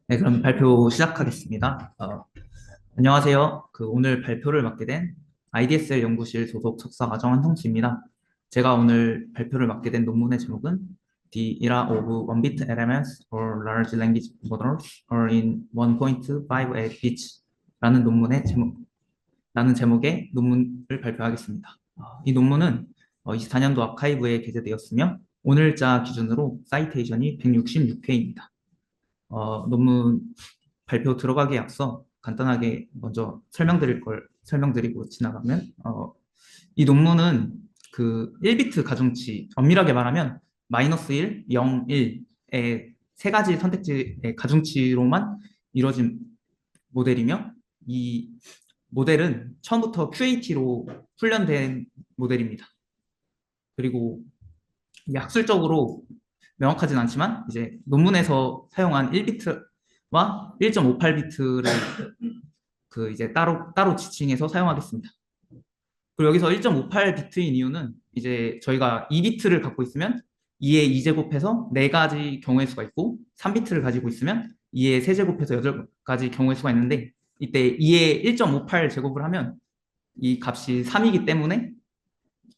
네, 그럼 발표 시작하겠습니다. 안녕하세요. 오늘 발표를 맡게 된 IDSL 연구실 소속 석사과정 한성수입니다. 제가 오늘 발표를 맡게 된 논문의 제목은 The Era of One-Bit LMS or Large Language Models are in 1.58 bits 라는 라는 제목의 논문을 발표하겠습니다. 이 논문은 24년도 아카이브에 게재되었으며 오늘자 기준으로 사이테이션이 166회입니다. 논문 발표 들어가기에 앞서 간단하게 먼저 설명드리고 지나가면, 이 논문은 그 1비트 가중치, 엄밀하게 말하면 마이너스 1, 0, 1의 세 가지 선택지의 가중치로만 이루어진 모델이며, 이 모델은 처음부터 QAT로 훈련된 모델입니다. 그리고 이게 학술적으로 명확하진 않지만 이제 논문에서 사용한 1비트와 1.58비트를 이제 따로 지칭해서 사용하겠습니다. 그리고 여기서 1.58비트인 이유는 이제 저희가 2비트를 갖고 있으면 2의 2제곱해서 4가지 경우의 수가 있고 3비트를 가지고 있으면 2의 세제곱해서 8가지 경우의 수가 있는데 이때 2의 1.58 제곱을 하면 이 값이 3이기 때문에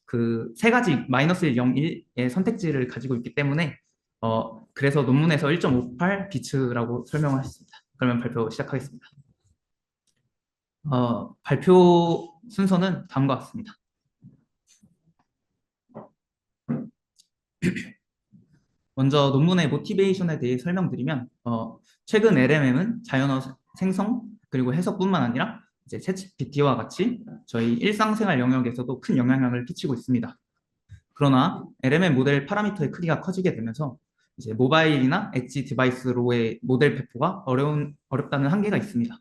그 세 가지 마이너스 1, 0, 1의 선택지를 가지고 있기 때문에 그래서 논문에서 1.58 비츠라고 설명을 했습니다. 그러면 발표 시작하겠습니다. 발표 순서는 다음과 같습니다. 먼저 논문의 모티베이션에 대해 설명드리면 최근 LMM은 자연어 생성 그리고 해석뿐만 아니라 이제 챗GPT와 같이 저희 일상생활 영역에서도 큰 영향력을 끼치고 있습니다. 그러나 LMM 모델 파라미터의 크기가 커지게 되면서 이제 모바일이나 엣지 디바이스로의 모델 배포가 어렵다는 한계가 있습니다.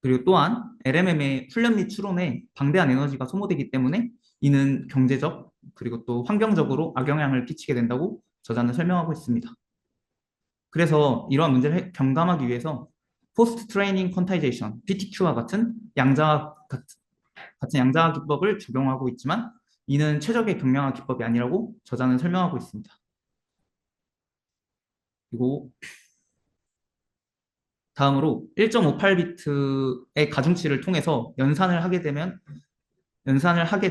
그리고 또한 LMM의 훈련 및 추론에 방대한 에너지가 소모되기 때문에 이는 경제적 그리고 또 환경적으로 악영향을 끼치게 된다고 저자는 설명하고 있습니다. 그래서 이러한 문제를 경감하기 위해서 포스트 트레이닝 퀀타이제이션 PTQ와 같은 양자화 기법을 적용하고 있지만 이는 최적의 경량화 기법이 아니라고 저자는 설명하고 있습니다. 그리고 다음으로 1.58비트의 가중치를 통해서 연산을 하게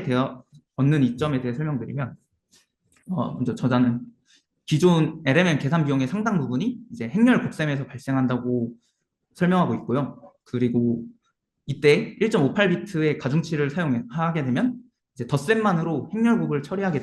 되어 얻는 이점에 대해 설명드리면 먼저 저자는 기존 LMM 계산 비용의 상당 부분이 이제 행렬 곱셈에서 발생한다고 설명하고 있고요. 그리고 이때 1.58비트의 가중치를 사용하게 되면 이제 덧셈만으로 행렬곱을 처리하기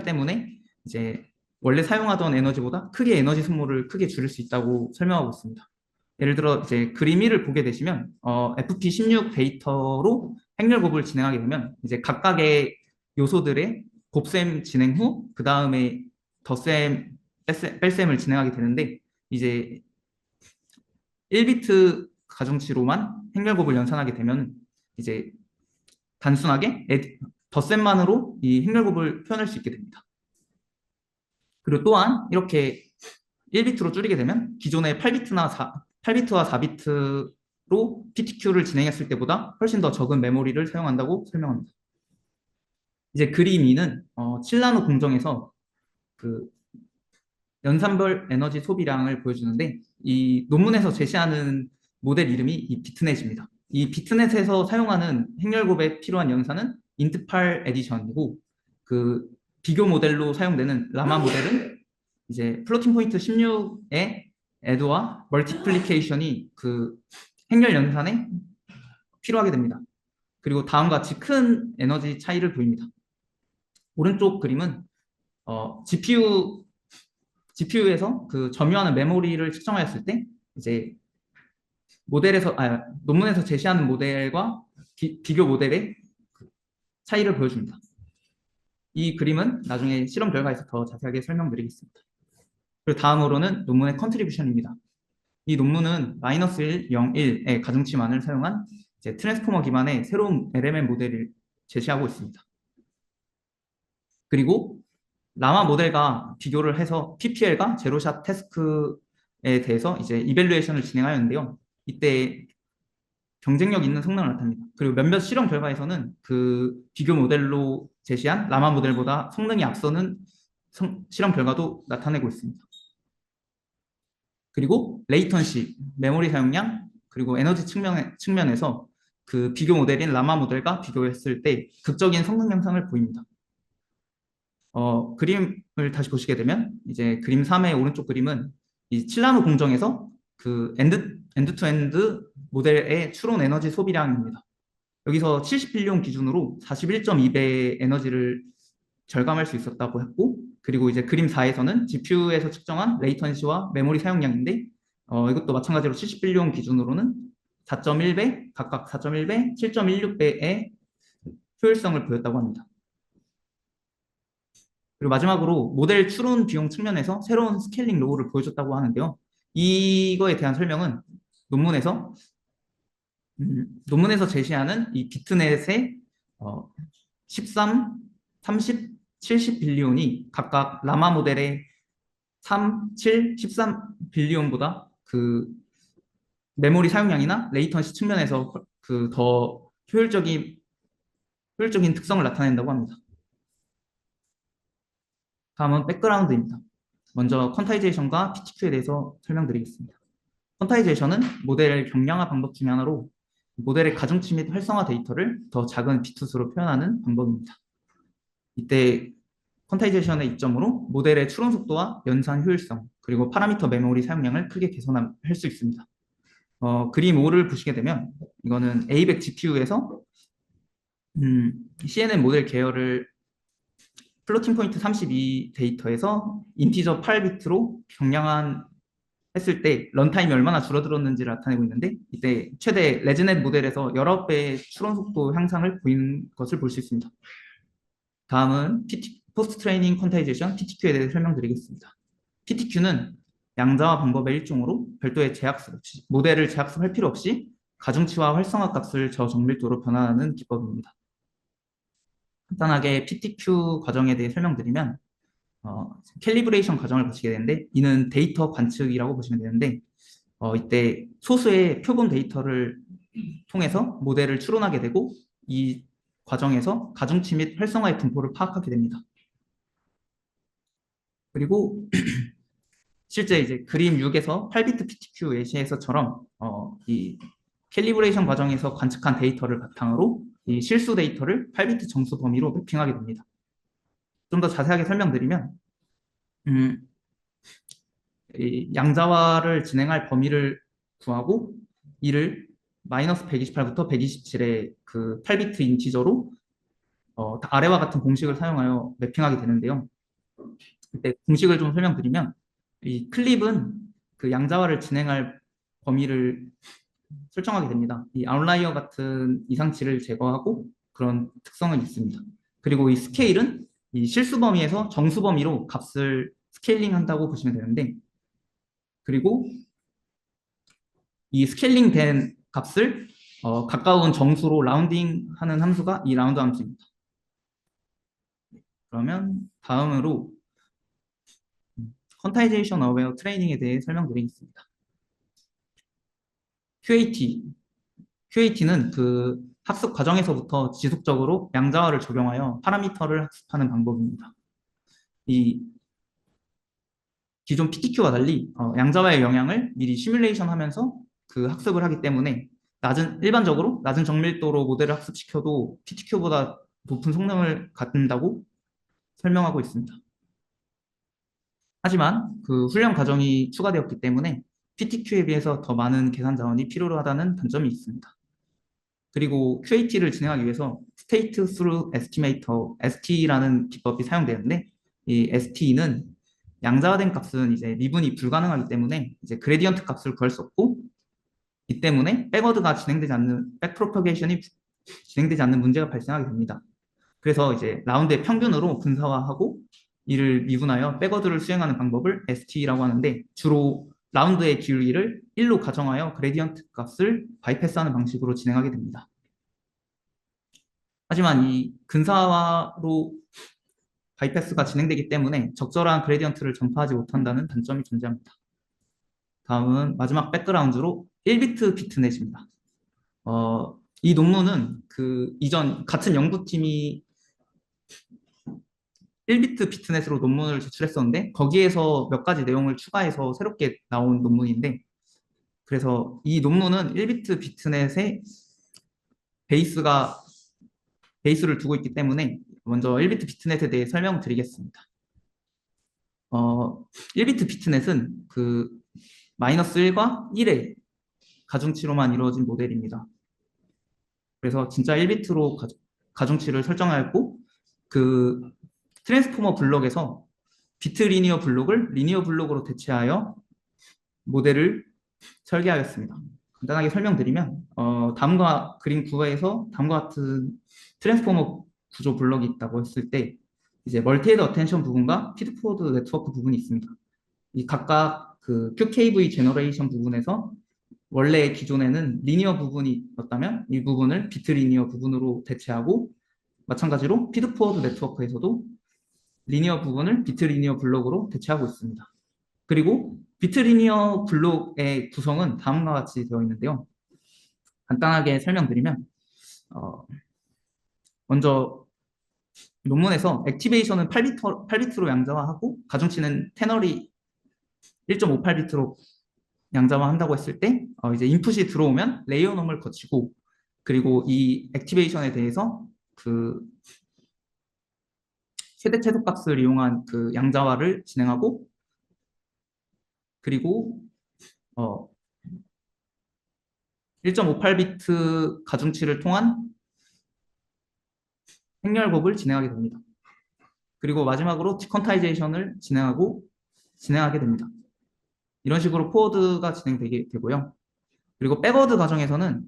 때문에 이제 원래 사용하던 에너지보다 크게 에너지 소모를 크게 줄일 수 있다고 설명하고 있습니다. 예를 들어 이제 그림 1을 보게 되시면 FP16 데이터로 행렬곱을 진행하게 되면 이제 각각의 요소들의 곱셈 진행 후 그 다음에 덧셈, 뺄셈을 진행하게 되는데 이제 1비트 가중치로만 행렬곱을 연산하게 되면 이제 단순하게 덧셈만으로 이 행렬곱을 표현할 수 있게 됩니다. 그리고 또한 이렇게 1비트로 줄이게 되면 기존의 8비트와 4비트로 PTQ를 진행했을 때보다 훨씬 더 적은 메모리를 사용한다고 설명합니다. 이제 그림 2는 7나노 공정에서 그 연산별 에너지 소비량을 보여주는데 이 논문에서 제시하는 모델 이름이 이 비트넷입니다. 이 비트넷에서 사용하는 행렬곱에 필요한 연산은 int8 에디션이고 그 비교 모델로 사용되는 라마 모델은 이제 플로팅 포인트 16의 애드와 멀티플리케이션이 그 행렬 연산에 필요하게 됩니다. 그리고 다음과 같이 큰 에너지 차이를 보입니다. 오른쪽 그림은 GPU에서 그 점유하는 메모리를 측정하였을 때 이제 논문에서 제시하는 모델과 비교 모델의 차이를 보여줍니다. 이 그림은 나중에 실험 결과에서 더 자세하게 설명드리겠습니다. 그리고 다음으로는 논문의 컨트리뷰션입니다. 이 논문은 마이너스 1, 0, 1의 가중치만을 사용한 이제 트랜스포머 기반의 새로운 LMM 모델을 제시하고 있습니다. 그리고 라마 모델과 비교를 해서 PPL과 제로샷 태스크에 대해서 이제 이벨루에이션을 진행하였는데요. 이때 경쟁력 있는 성능을 나타냅니다. 그리고 몇몇 실험 결과에서는 그 비교 모델로 제시한 라마 모델보다 성능이 앞서는 실험 결과도 나타내고 있습니다. 그리고 레이턴시, 메모리 사용량, 그리고 에너지 측면에서 그 비교 모델인 라마 모델과 비교했을 때 극적인 성능 향상을 보입니다. 그림을 다시 보시게 되면 이제 그림 3의 오른쪽 그림은 이 7나노 공정에서 그 엔드 투 엔드 모델의 추론 에너지 소비량입니다. 여기서 70빌리온 기준으로 41.2배의 에너지를 절감할 수 있었다고 했고, 그리고 이제 그림 4에서는 GPU에서 측정한 레이턴시와 메모리 사용량인데, 이것도 마찬가지로 70빌리온 기준으로는 4.1배, 각각 4.1배, 7.16배의 효율성을 보였다고 합니다. 그리고 마지막으로 모델 추론 비용 측면에서 새로운 스케일링 로우를 보여줬다고 하는데요. 이거에 대한 설명은 논문에서 논문에서 제시하는 이 비트넷의 13, 30, 70 빌리온이 각각 라마 모델의 3, 7, 13 빌리온보다 그 메모리 사용량이나 레이턴시 측면에서 그 더 효율적인 특성을 나타낸다고 합니다. 다음은 백그라운드입니다. 먼저 퀀타이제이션과 PTQ에 대해서 설명드리겠습니다. 퀀타이제이션은 모델 경량화 방법 중에 하나로 모델의 가중치 및 활성화 데이터를 더 작은 비트수로 표현하는 방법입니다. 이때 퀀타이제이션의 이점으로 모델의 추론 속도와 연산 효율성, 그리고 파라미터 메모리 사용량을 크게 개선할 수 있습니다. 그림 5를 보시게 되면 이거는 A100 GPU에서 CNN 모델 계열을 플로팅 포인트 32 데이터에서 인티저 8비트로 경량한 했을 때 런타임이 얼마나 줄어들었는지를 나타내고 있는데, 이때 최대 레즈넷 모델에서 19배의 추론 속도 향상을 보인 것을 볼 수 있습니다. 다음은 포스트 트레이닝 퀀타이제이션 PTQ에 대해 설명드리겠습니다. PTQ는 양자화 방법의 일종으로 별도의 제약수 없이, 모델을 재학습할 필요 없이 가중치와 활성화 값을 저정밀도로 변환하는 기법입니다. 간단하게 PTQ 과정에 대해 설명드리면 캘리브레이션 과정을 거치게 되는데, 이는 데이터 관측이라고 보시면 되는데, 이때 소수의 표본 데이터를 통해서 모델을 추론하게 되고, 이 과정에서 가중치 및 활성화의 분포를 파악하게 됩니다. 그리고 실제 이제 그림 6에서 8비트 PTQ 예시에서처럼 이 캘리브레이션 과정에서 관측한 데이터를 바탕으로 이 실수 데이터를 8비트 정수 범위로 매핑하게 됩니다. 좀 더 자세하게 설명드리면 이 양자화를 진행할 범위를 구하고 이를 마이너스 128부터 127의 그 8비트 인티저로 아래와 같은 공식을 사용하여 매핑하게 되는데요. 이때 공식을 좀 설명드리면 이 클립은 그 양자화를 진행할 범위를 설정하게 됩니다. 이 아웃라이어 같은 이상치를 제거하고 그런 특성은 있습니다. 그리고 이 스케일은 이 실수 범위에서 정수 범위로 값을 스케일링 한다고 보시면 되는데, 그리고 이 스케일링 된 값을 가까운 정수로 라운딩 하는 함수가 이 라운드 함수입니다. 그러면 다음으로 퀀타이제이션 어웨어 트레이닝에 대해 설명드리겠습니다. QAT는 그 학습 과정에서부터 지속적으로 양자화를 적용하여 파라미터를 학습하는 방법입니다. 이 기존 PTQ와 달리 양자화의 영향을 미리 시뮬레이션 하면서 그 학습을 하기 때문에 일반적으로 낮은 정밀도로 모델을 학습시켜도 PTQ보다 높은 성능을 갖는다고 설명하고 있습니다. 하지만 그 훈련 과정이 추가되었기 때문에 PTQ에 비해서 더 많은 계산 자원이 필요하다는 단점이 있습니다. 그리고 QAT를 진행하기 위해서 State Through Estimator, ST라는 기법이 사용되는데, 이 ST는 양자화된 값은 이제 미분이 불가능하기 때문에 이제 그레디언트 값을 구할 수 없고, 이 때문에 백워드가 백프로퍼게이션이 진행되지 않는 문제가 발생하게 됩니다. 그래서 이제 라운드의 평균으로 분사화하고 이를 미분하여 백워드를 수행하는 방법을 ST라고 하는데, 주로 라운드의 길이를 1로 가정하여 그레디언트 값을 바이패스하는 방식으로 진행하게 됩니다. 하지만 이 근사화로 바이패스가 진행되기 때문에 적절한 그레디언트를 전파하지 못한다는 단점이 존재합니다. 다음은 마지막 백그라운드로 1비트 비트넷입니다. 이 논문은 그 이전 같은 연구팀이 1비트 비트넷으로 논문을 제출했었는데 거기에서 몇 가지 내용을 추가해서 새롭게 나온 논문인데 그래서 이 논문은 1비트 비트넷의 베이스가 베이스를 두고 있기 때문에 먼저 1비트 비트넷에 대해 설명드리겠습니다. 1비트 비트넷은 그 마이너스 1과 1의 가중치로만 이루어진 모델입니다. 그래서 진짜 1비트로 가중치를 설정하였고 그 트랜스포머 블록에서 비트 리니어 블록을 리니어 블록으로 대체하여 모델을 설계하였습니다. 간단하게 설명드리면 다음과 그림 구에서 다음과 같은 트랜스포머 구조 블록이 있다고 했을 때 이제 멀티헤드 어텐션 부분과 피드포워드 네트워크 부분이 있습니다. 이 각각 그 QKV 제너레이션 부분에서 원래 기존에는 리니어 부분이었다면 이 부분을 비트 리니어 부분으로 대체하고 마찬가지로 피드포워드 네트워크에서도 리니어 부분을 비트 리니어 블록으로 대체하고 있습니다. 그리고 비트 리니어 블록의 구성은 다음과 같이 되어 있는데요. 간단하게 설명드리면 먼저 논문에서 액티베이션은 8비트로 양자화하고 가중치는 테너리 1.58비트로 양자화한다고 했을 때 이제 인풋이 들어오면 레이어넘을 거치고 그리고 이 액티베이션에 대해서 그 최대 최소값을 이용한 그 양자화를 진행하고 그리고 1.58비트 가중치를 통한 행렬곱을 진행하게 됩니다. 그리고 마지막으로 디컨타이제이션을 진행하게 됩니다. 이런 식으로 포워드가 진행되게 되고요. 그리고 백워드 과정에서는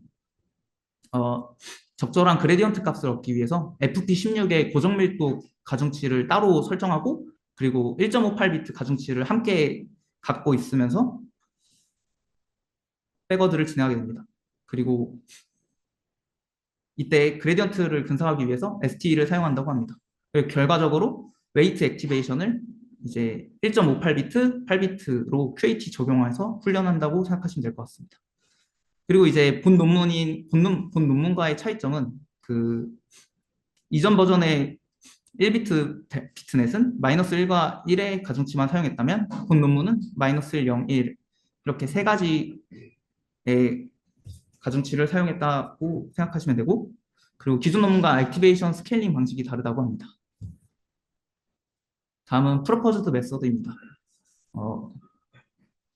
적절한 그레디언트 값을 얻기 위해서 FP16의 고정밀도 가중치를 따로 설정하고 그리고 1.58비트 가중치를 함께 갖고 있으면서 백워드를 진행하게 됩니다. 그리고 이때 그레디언트를 분석하기 위해서 ST를 사용한다고 합니다. 그리고 결과적으로 웨이트 액티베이션을 이제 1.58비트, 8비트로 QAT 적용해서 훈련한다고 생각하시면 될 것 같습니다. 그리고 이제 본 논문과의 차이점은 그 이전 버전의 1비트 비트넷은 마이너스 1과 1의 가중치만 사용했다면 본 논문은 마이너스 1, 0, 1 이렇게 세 가지의 가중치를 사용했다고 생각하시면 되고 그리고 기존 논문과 액티베이션 스케일링 방식이 다르다고 합니다. 다음은 프로포즈드 메서드입니다.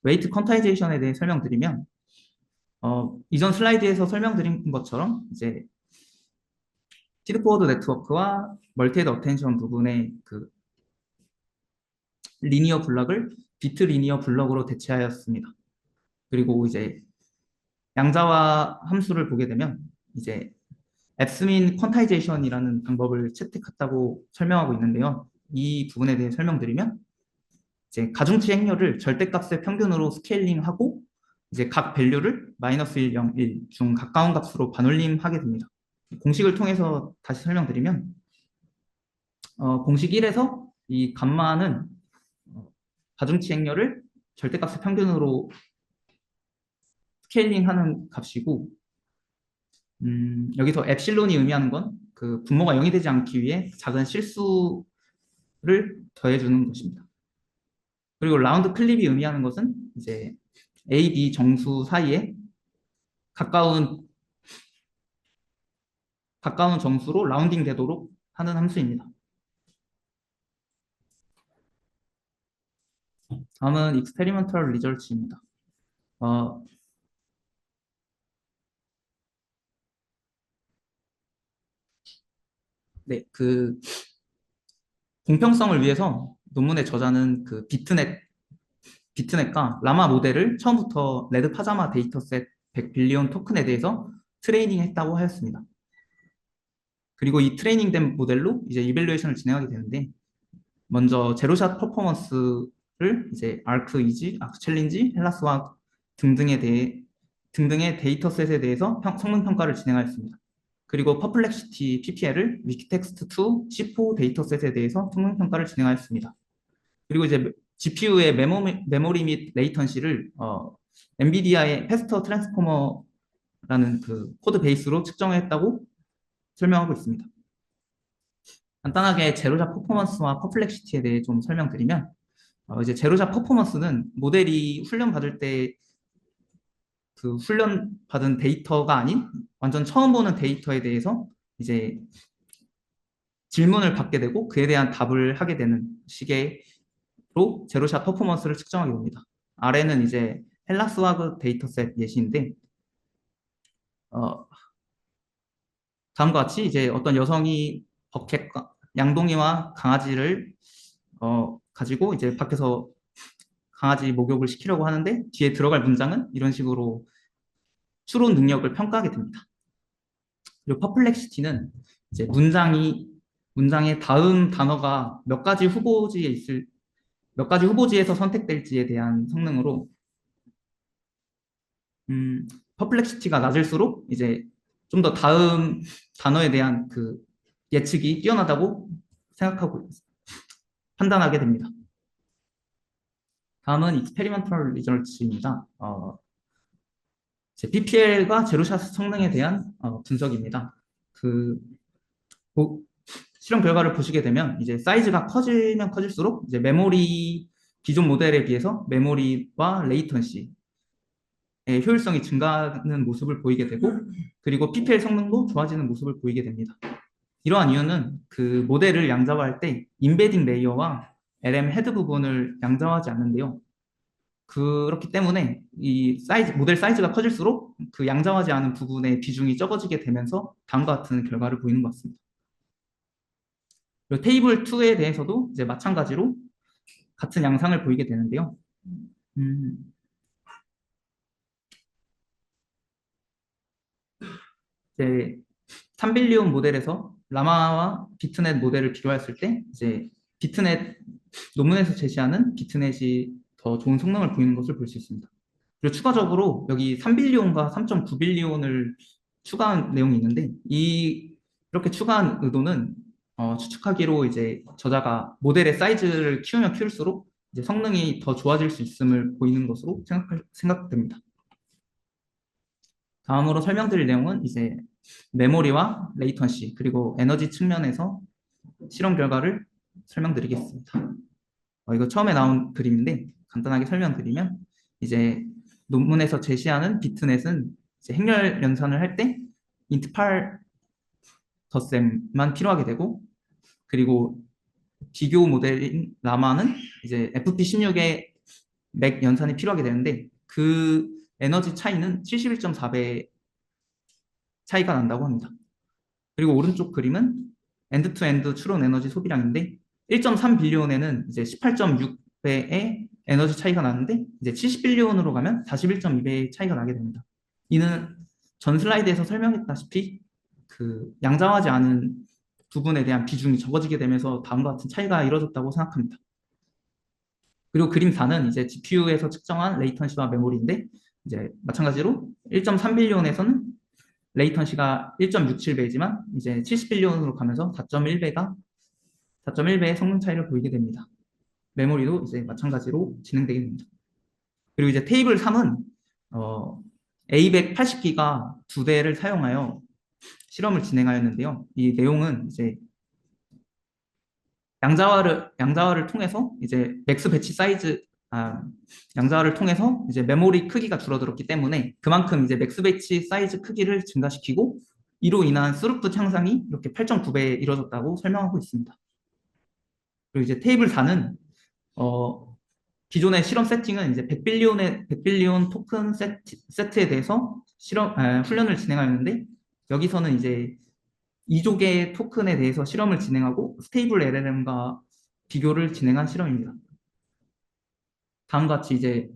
웨이트 퀀타이제이션에 대해 설명드리면 이전 슬라이드에서 설명드린 것처럼 이제 피드포워드 네트워크와 멀티헤드 어텐션 부분의 그 리니어 블럭을 비트 리니어 블럭으로 대체하였습니다. 그리고 이제 양자화 함수를 보게 되면 이제 앱스민 퀀타이제이션이라는 방법을 채택했다고 설명하고 있는데요. 이 부분에 대해 설명드리면 이제 가중치 행렬을 절대값의 평균으로 스케일링하고 이제 각 밸류를 마이너스 1, 0, 1 중 가까운 값으로 반올림하게 됩니다. 공식을 통해서 다시 설명드리면 공식 1에서 이 감마는 가중치 행렬을 절대값의 평균으로 스케일링하는 값이고 여기서 엡실론이 의미하는 건 그 분모가 0이 되지 않기 위해 작은 실수를 더해주는 것입니다. 그리고 라운드 클립이 의미하는 것은 이제 A, B 정수 사이에 가까운 정수로 라운딩 되도록 하는 함수입니다. 다음은 experimental results입니다. 네, 그 공평성을 위해서 논문의 저자는 그 비트넷과 라마 모델을 처음부터 레드 파자마 데이터셋 100빌리언 토큰에 대해서 트레이닝 했다고 하였습니다. 그리고 이 트레이닝된 모델로 이제 이밸루에이션을 진행하게 되는데 먼저 제로샷 퍼포먼스를 이제 아크 이지, 아크 챌린지, 헬라스와 등등의 데이터셋에 대해서 성능 평가를 진행하였습니다. 그리고 퍼플렉시티 PPL을 위키텍스트2 C4 데이터셋에 대해서 성능 평가를 진행하였습니다. 그리고 이제 GPU의 메모리 및 레이턴시를 엔비디아의 패스터 트랜스포머라는 그 코드 베이스로 측정했다고 설명하고 있습니다. 간단하게 제로샷 퍼포먼스와 퍼플렉시티에 대해 좀 설명드리면, 이제 제로샷 퍼포먼스는 모델이 훈련 받을 때 그 훈련 받은 데이터가 아닌 완전 처음 보는 데이터에 대해서 이제 질문을 받게 되고 그에 대한 답을 하게 되는 식의 제로샷 퍼포먼스를 측정하게 됩니다. 아래는 이제 헬라스와그 데이터셋 예시인데, 어, 다음과 같이 이제 어떤 여성이 버켓과 양동이와 강아지를 가지고 이제 밖에서 강아지 목욕을 시키려고 하는데 뒤에 들어갈 문장은 이런 식으로 추론 능력을 평가하게 됩니다. 그리고 퍼플렉시티는 이제 문장의 다음 단어가 몇 가지 후보지에서 선택될지에 대한 성능으로 퍼플렉시티가 낮을수록 이제 좀 더 다음 단어에 대한 그 예측이 뛰어나다고 생각하고 판단하게 됩니다. 다음은 익스페리먼털 리저치입니다. PPL과 제로샷 성능에 대한 분석입니다. 그 보- 실험 결과를 보시게 되면 이제 사이즈가 커지면 커질수록 이제 기존 모델에 비해서 메모리와 레이턴시 효율성이 증가하는 모습을 보이게 되고 그리고 PPL 성능도 좋아지는 모습을 보이게 됩니다. 이러한 이유는 그 모델을 양자화할 때 인베딩 레이어와 LM 헤드 부분을 양자화하지 않는데요. 그렇기 때문에 모델 사이즈가 커질수록 그 양자화하지 않은 부분의 비중이 적어지게 되면서 다음과 같은 결과를 보이는 것 같습니다. 그리고 테이블 2에 대해서도 이제 마찬가지로 같은 양상을 보이게 되는데요. 음, 이제 3빌리온 모델에서 라마와 비트넷 모델을 비교했을 때 이제 비트넷 논문에서 제시하는 비트넷이 더 좋은 성능을 보이는 것을 볼 수 있습니다. 그리고 추가적으로 여기 3빌리온과 3.9빌리온을 추가한 내용이 있는데 이렇게 추가한 의도는 추측하기로 이제 저자가 모델의 사이즈를 키우면 키울수록 이제 성능이 더 좋아질 수 있음을 보이는 것으로 생각됩니다. 다음으로 설명드릴 내용은 이제 메모리와 레이턴시 그리고 에너지 측면에서 실험 결과를 설명드리겠습니다. 이거 처음에 나온 그림인데 간단하게 설명드리면 이제 논문에서 제시하는 비트넷은 이제 행렬 연산을 할 때 인트 8 덧셈만 필요하게 되고 그리고 비교 모델인 라마는 이제 FP16의 맥 연산이 필요하게 되는데 그 에너지 차이는 71.4배 차이가 난다고 합니다. 그리고 오른쪽 그림은 엔드 투 엔드 추론 에너지 소비량인데 1.3 빌리온에는 이제 18.6배의 에너지 차이가 나는데 이제 70 빌리온으로 가면 41.2배의 차이가 나게 됩니다. 이는 전 슬라이드에서 설명했다시피 그 양자화하지 않은 부분에 대한 비중이 적어지게 되면서 다음과 같은 차이가 이루어졌다고 생각합니다. 그리고 그림 4는 이제 GPU에서 측정한 레이턴시와 메모리인데 이제 마찬가지로 1.3 빌리온에서는 레이턴시가 1.67배이지만 이제 70빌리온으로 가면서 4.1배의 성능 차이를 보이게 됩니다. 메모리도 이제 마찬가지로 진행되게 됩니다. 그리고 이제 테이블 3은 A180기가 두 대를 사용하여 실험을 진행하였는데요. 이 내용은 이제 양자화를 통해서 이제 맥스 배치 사이즈 양자화를 통해서 이제 메모리 크기가 줄어들었기 때문에 그만큼 이제 맥스 배치 사이즈 크기를 증가시키고 이로 인한 스루풋 향상이 이렇게 8.9배에 이뤄졌다고 설명하고 있습니다. 그리고 이제 테이블 4는 기존의 실험 세팅은 이제 100빌리온 토큰 세트에 대해서 훈련을 진행하였는데 여기서는 이제 2족의 토큰에 대해서 실험을 진행하고 스테이블 LLM과 비교를 진행한 실험입니다. 다음과 같이 이제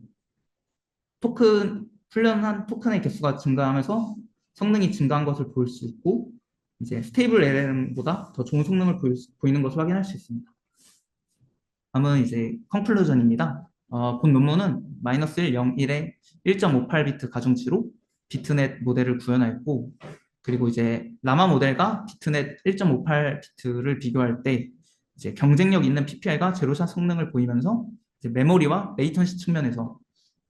훈련한 토큰의 개수가 증가하면서 성능이 증가한 것을 볼 수 있고, 이제 스테이블 LLM보다 더 좋은 성능을 보이는 것을 확인할 수 있습니다. 다음은 이제 컨클루전입니다. 본 논문은 마이너스 1, 0, 1에 1.58비트 가중치로 비트넷 모델을 구현하였고, 그리고 이제 라마 모델과 비트넷 1.58비트를 비교할 때 이제 경쟁력 있는 PPI가 제로샷 성능을 보이면서 이제 메모리와 레이턴시 측면에서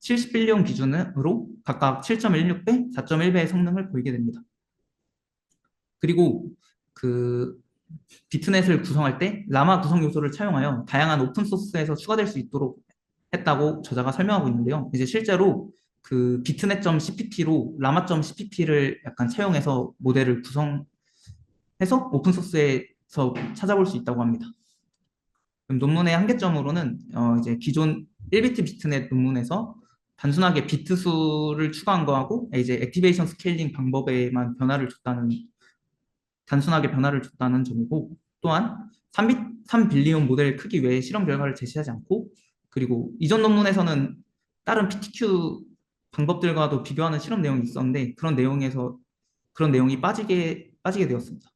70빌리온 기준으로 각각 7.16배, 4.1배의 성능을 보이게 됩니다. 그리고 그 비트넷을 구성할 때 라마 구성 요소를 차용하여 다양한 오픈 소스에서 추가될 수 있도록 했다고 저자가 설명하고 있는데요. 이제 실제로 그 비트넷.cpp로 라마.cpp를 약간 차용해서 모델을 구성해서 오픈 소스에서 찾아볼 수 있다고 합니다. 그럼 논문의 한계점으로는 이제 기존 1비트 비트넷 논문에서 단순하게 비트 수를 추가한 거하고 이제 액티베이션 스케일링 방법에만 단순하게 변화를 줬다는 점이고, 또한 3빌리온 모델 크기 외의 실험 결과를 제시하지 않고, 그리고 이전 논문에서는 다른 PTQ 방법들과도 비교하는 실험 내용이 있었는데 그런 내용이 빠지게 되었습니다.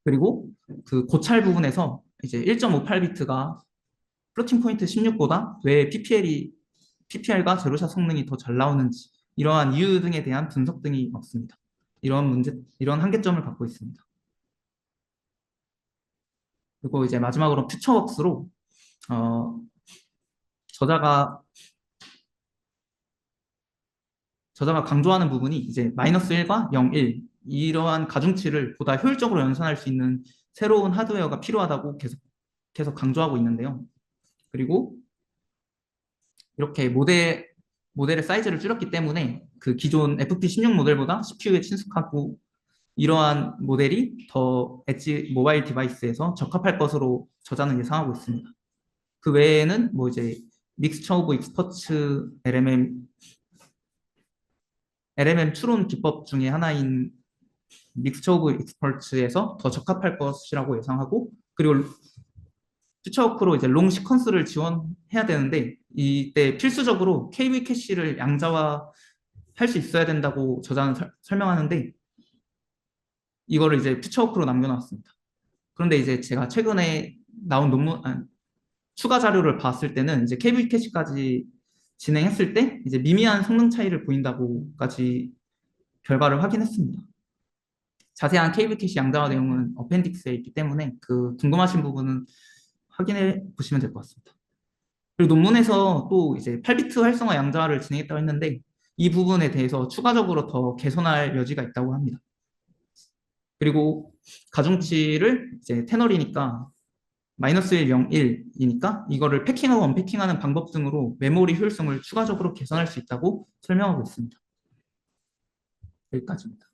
그리고 그 고찰 부분에서 이제 1.58비트가 플로팅 포인트 16보다 왜 PPR과 제로샷 성능이 더 잘 나오는지 이러한 이유 등에 대한 분석 등이 없습니다. 이런 한계점을 갖고 있습니다. 그리고 이제 마지막으로 퓨처웍스로 어, 저자가 강조하는 부분이 이제 마이너스 1과 0, 1 이러한 가중치를 보다 효율적으로 연산할 수 있는 새로운 하드웨어가 필요하다고 계속 강조하고 있는데요. 그리고 이렇게 모델의 사이즈를 줄였기 때문에 그 기존 FP16 모델보다 CPU에 친숙하고 이러한 모델이 더 엣지 모바일 디바이스에서 적합할 것으로 저자는 예상하고 있습니다. 그 외에는 뭐 이제 믹스처 오브 익스퍼츠 LMM 추론 기법 중에 하나인 믹스처 오브 익스퍼츠에서 더 적합할 것이라고 예상하고, 그리고 퓨처워크로 이제 롱 시퀀스를 지원해야 되는데 이때 필수적으로 KV 캐시를 양자화 할 수 있어야 된다고 저자는 설명하는데 이거를 이제 퓨처워크로 남겨놨습니다. 그런데 이제 제가 최근에 나온 추가 자료를 봤을 때는 이제 KV 캐시까지 진행했을 때 이제 미미한 성능 차이를 보인다고까지 결과를 확인했습니다. 자세한 KV 캐시 양자화 내용은 어펜딕스에 있기 때문에 그 궁금하신 부분은 확인해 보시면 될 것 같습니다. 그리고 논문에서 또 이제 8비트 활성화 양자화를 진행했다고 했는데 이 부분에 대해서 추가적으로 더 개선할 여지가 있다고 합니다. 그리고 가중치를 이제 테너리니까 마이너스 1, 0, 1이니까 이거를 패킹하고 언패킹하는 방법 등으로 메모리 효율성을 추가적으로 개선할 수 있다고 설명하고 있습니다. 여기까지입니다.